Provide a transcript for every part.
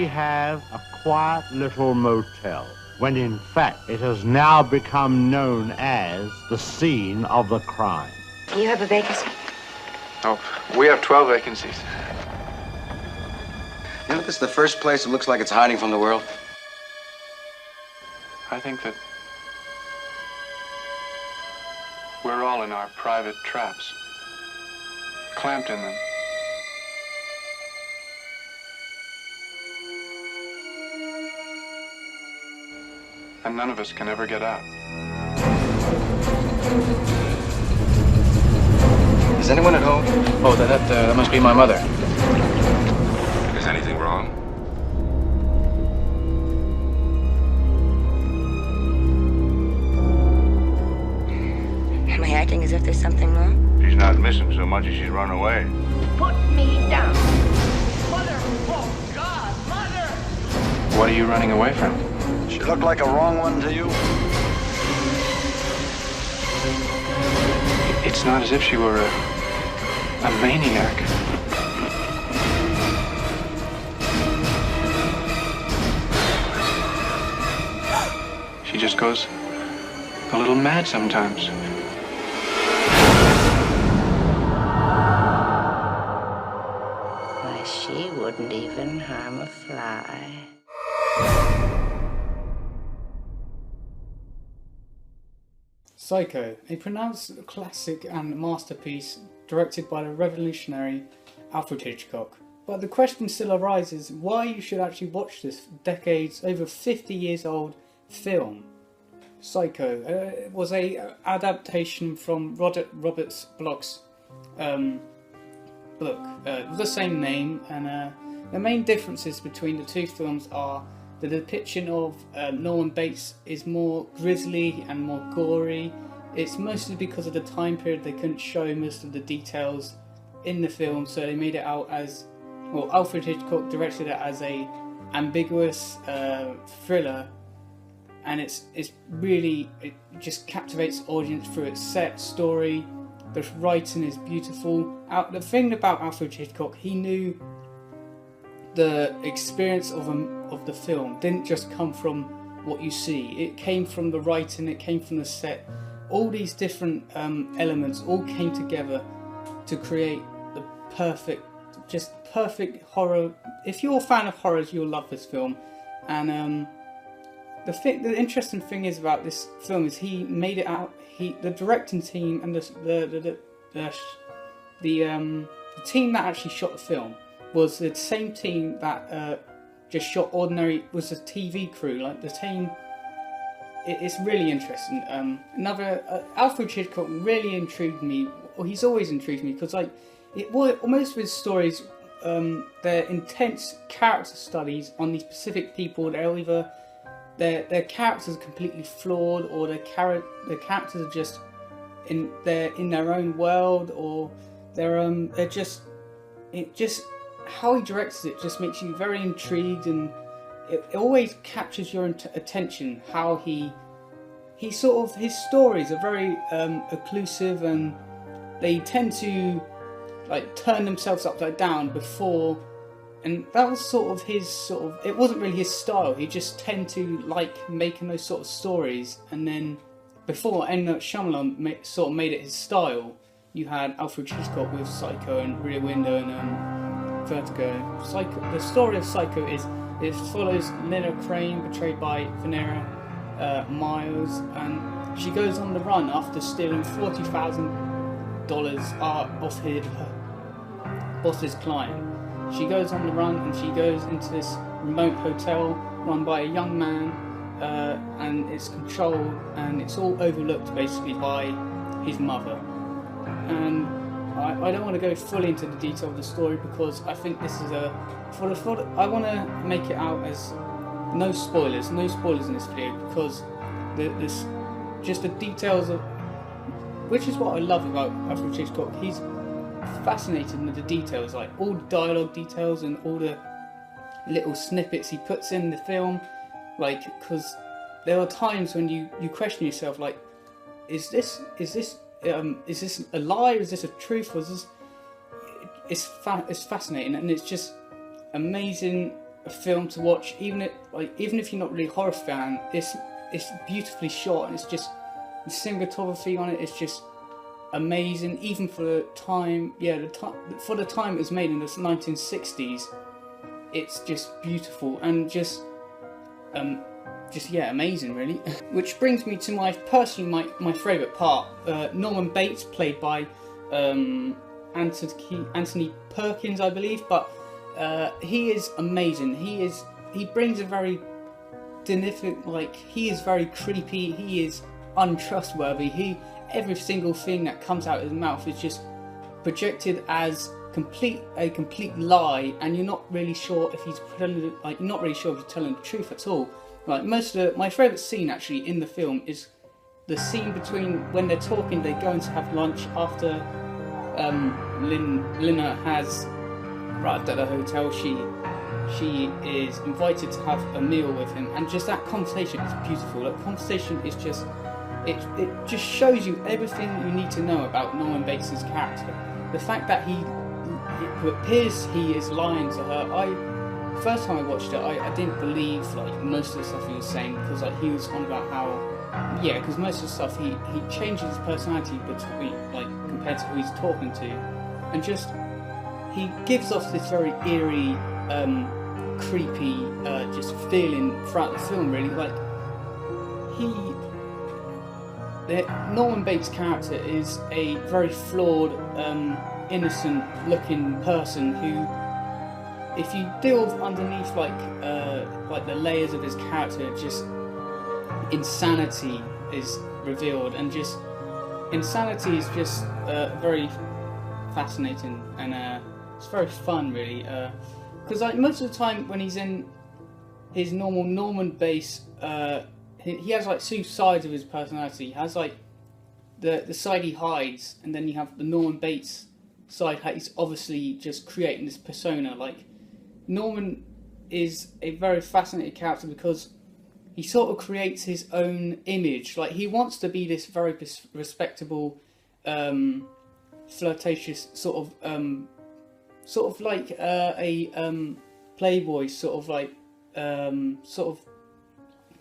we have a quiet little motel, when in fact it has now become known as the scene of the crime. You have a vacancy? Oh, we have 12 vacancies. You know, this is the first place that looks like it's hiding from the world. I think that we're all in our private traps, clamped in them. And none of us can ever get out. Is anyone at home? Oh, that must be my mother. Is anything wrong? Am I acting as if there's something wrong? She's not missing so much as she's run away. Put me down. Mother! Oh, God! Mother! What are you running away from? She looked like a wrong one to you? It's not as if she were a maniac. She just goes a little mad sometimes. Why, she wouldn't even harm a fly. Psycho, a pronounced classic and masterpiece directed by the revolutionary Alfred Hitchcock. But the question still arises why you should actually watch this decades, over 50 years old film. Psycho was a adaptation from Robert Bloch's book with the same name, and the main differences between the two films are the depiction of Norman Bates is more grisly and more gory. It's mostly because of the time period they couldn't show most of the details in the film, so they made it out as, well, Alfred Hitchcock directed it as a ambiguous thriller, and it just captivates the audience through its set, story. The writing is beautiful. The thing about Alfred Hitchcock, he knew the experience of the film didn't just come from what you see. It came from the writing, it came from the set. All these different elements all came together to create the perfect horror. If you're a fan of horrors, you'll love this film. And the interesting thing is about this film is he made it out. The directing team and the team that actually shot the film was the same team that just shot Ordinary, was the TV crew, like the team. It's really interesting. Alfred Hitchcock really intrigued me, or he's always intrigued me, because most of his stories, they're intense character studies on these specific people. They're either, their characters are completely flawed, or their characters are just in their own world, or they're just how he directs it just makes you very intrigued, and it always captures your attention. How his stories are very occlusive, and they tend to turn themselves upside down before, and that was it wasn't really his style. He just tend to like making those sort of stories, and then before M. Night Shyamalan made it his style, you had Alfred Hitchcock with Psycho and Rear Window and Vertigo. The story of Psycho is it follows Lena Crane, portrayed by Vera Miles, and she goes on the run after stealing $40,000 off her boss's client. She goes on the run, and she goes into this remote hotel run by a young man, and it's controlled, and it's all overlooked basically by his mother. And I don't want to go fully into the detail of the story, because I think this is I want to make it out as no spoilers in this video, because just the details of, which is what I love about Alfred Hitchcock. He's fascinated with the details, like all the dialogue details and all the little snippets he puts in the film, because there are times when you question yourself, is this a lie? Is this a truth? It's fascinating, and it's just amazing a film to watch, even if you're not really a horror fan. It's beautifully shot, and it's just the cinematography on it is just amazing. Even for the time, for the time it was made in the 1960s, it's just beautiful and just amazing, really. Which brings me to my favourite part. Norman Bates, played by Anthony Perkins, I believe, but he is amazing. He brings a very significant, he is very creepy. He is untrustworthy. Every single thing that comes out of his mouth is just projected as a complete lie, and you're not really sure if he's telling the truth at all. Like my favourite scene actually in the film is the scene between when they're talking. They're going to have lunch after Lina has arrived at the hotel. She is invited to have a meal with him, and just that conversation is beautiful. That conversation is just it just shows you everything you need to know about Norman Bates' character. The fact that it appears he is lying to her. First time I watched it, I didn't believe most of the stuff he was saying, because he was on about how because most of the stuff he changes his personality between compared to who he's talking to, and just he gives off this very eerie, creepy, just feeling throughout the film. Really, Norman Bates' character is a very flawed, innocent-looking person who, if you delve underneath the layers of his character, just insanity is revealed, and just insanity is just very fascinating, and it's very fun, really. Because most of the time when he's in his normal Norman Bates, he has two sides of his personality. He has the side he hides, and then you have the Norman Bates side. He's obviously just creating this persona. Norman is a very fascinating character because he sort of creates his own image. He wants to be this very respectable, flirtatious sort of like a playboy, sort of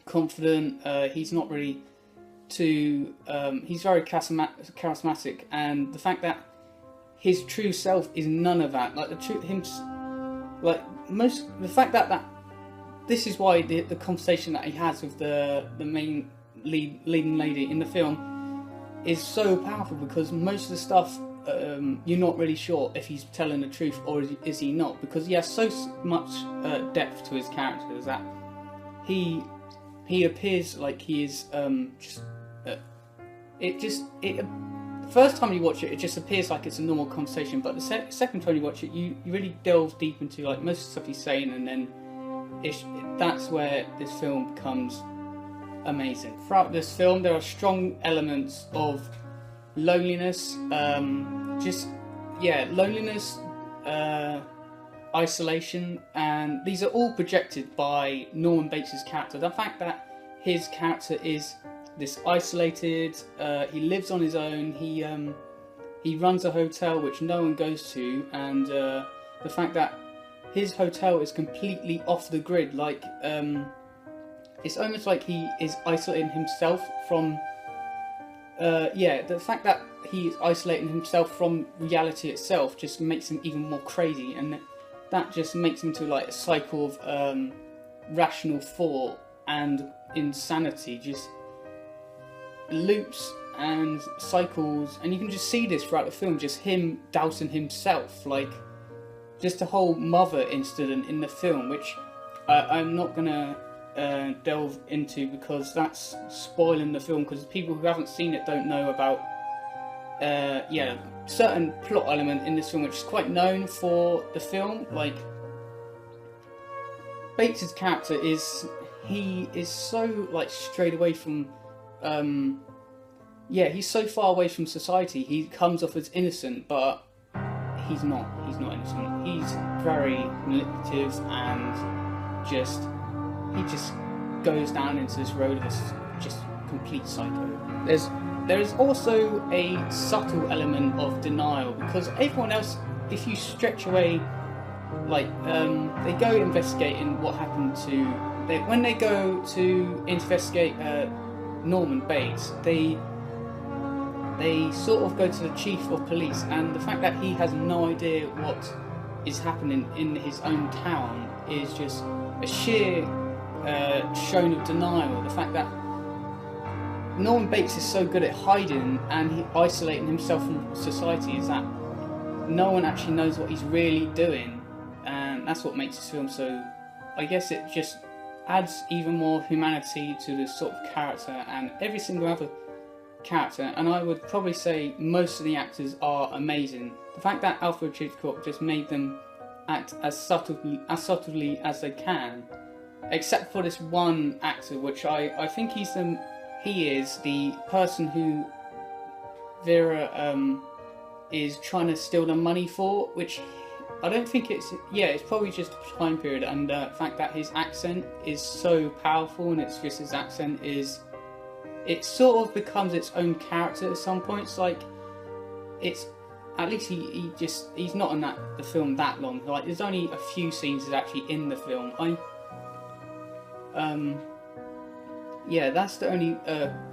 confident. He's not really too. He's very charismatic, and the fact that his true self is none of that. The fact that this is why the conversation that he has with the main leading lady in the film is so powerful, because most of the stuff you're not really sure if he's telling the truth or is he not, because he has so much depth to his characters that he appears like he is the first time you watch it, it just appears like it's a normal conversation, but the second time you watch it, you really delve deep into most of the stuff he's saying, and then that's where this film becomes amazing. Throughout this film, there are strong elements of loneliness, loneliness, isolation, and these are all projected by Norman Bates' character. The fact that his character is this isolated, he lives on his own, he runs a hotel which no one goes to, and the fact that his hotel is completely off the grid, it's almost like he is isolating himself from the fact that he is isolating himself from reality itself just makes him even more crazy, and that just makes him into a cycle of rational thought and insanity, just loops and cycles, and you can just see this throughout the film, just him doubting himself, just the whole mother incident in the film, which I'm not gonna delve into because that's spoiling the film, because people who haven't seen it don't know about certain plot element in this film which is quite known for the film. Bates' character is so strayed away from he's so far away from society. He comes off as innocent, but he's not innocent. He's very manipulative, and he just goes down into this road of just complete psycho. There's also a subtle element of denial, because everyone else, if you stretch away like they go investigating what happened to. When they go to investigate Norman Bates, they sort of go to the chief of police, and the fact that he has no idea what is happening in his own town is just a sheer shown of denial. The fact that Norman Bates is so good at hiding and isolating himself from society is that no one actually knows what he's really doing, and that's what makes this film so. I guess it just adds even more humanity to this sort of character and every single other character, and I would probably say most of the actors are amazing. The fact that Alfred Hitchcock just made them act as subtly as they can, except for this one actor, which I think he is the person who Vera is trying to steal the money for, which I don't think it's probably just a time period, and the fact that his accent is so powerful, and it's just his accent is, it sort of becomes its own character at some points. Like, it's at least he's not in the film that long. Like, there's only a few scenes that's actually in the film. That's the only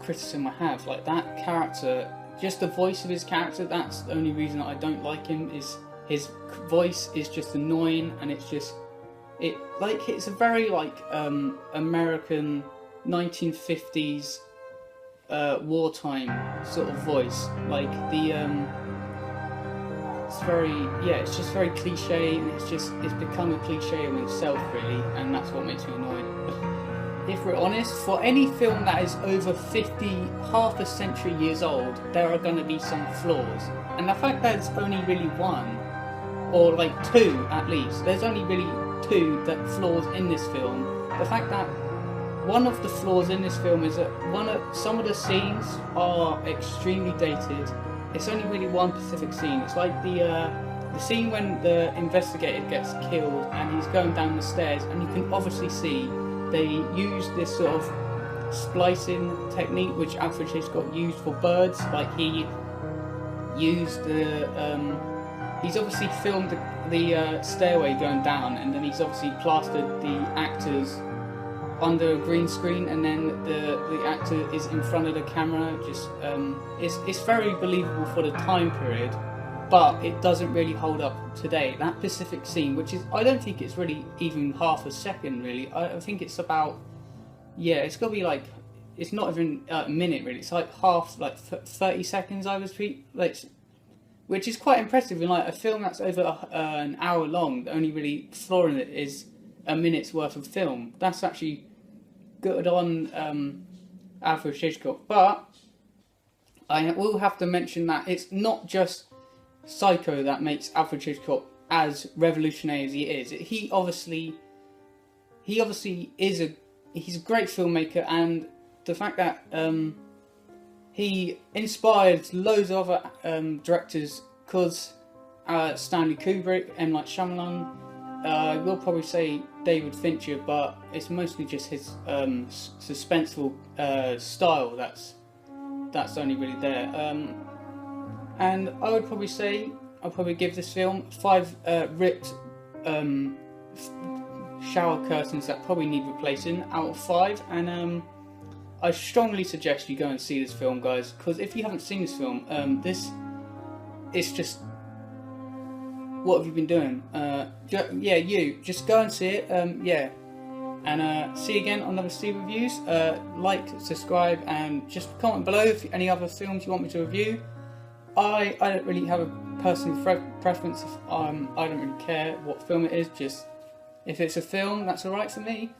criticism I have. Like, that character, just the voice of his character, that's the only reason I don't like him. Is his voice is just annoying, and it's a very American 1950s wartime sort of voice. Like it's just very cliche, and it's become a cliche of itself really, and that's what makes me annoyed. If we're honest, for any film that is over 50, half a century years old, there are going to be some flaws, and the fact that it's only really one, or like two at least, there's only really two flaws in this film. The fact that one of the flaws in this film is that some of the scenes are extremely dated. It's only really one specific scene. It's like the scene when the investigator gets killed and he's going down the stairs, and you can obviously see they use this sort of splicing technique which Alfred Hitchcock used for birds. Like, he used he's obviously filmed the stairway going down, and then he's obviously plastered the actors under a green screen, and then the actor is in front of the camera. Just it's very believable for the time period, but it doesn't really hold up today. That specific scene, which is, I don't think it's really even half a second really. I think it's about, it's got to be like, it's not even a minute really. It's like 30 seconds I would tweet, which is quite impressive in like a film that's over an hour long. The only really flaw in it is a minute's worth of film. That's actually good on Alfred Hitchcock. But I will have to mention that it's not just Psycho that makes Alfred Hitchcock as revolutionary as he is. He obviously is he's a great filmmaker, and the fact that he inspired loads of other directors, because Stanley Kubrick, M. Night Shyamalan, I will probably say David Fincher, but it's mostly just his suspenseful style that's only really there. And I would probably say, I'll probably give this film 5 ripped shower curtains that probably need replacing out of 5, and I strongly suggest you go and see this film, guys, because if you haven't seen this film, it's just, what have you been doing? Just go and see it, and see you again on another Steve Reviews. Like, subscribe, and just comment below if any other films you want me to review. I don't really have a personal preference. I don't really care what film it is, just if it's a film, that's alright for me.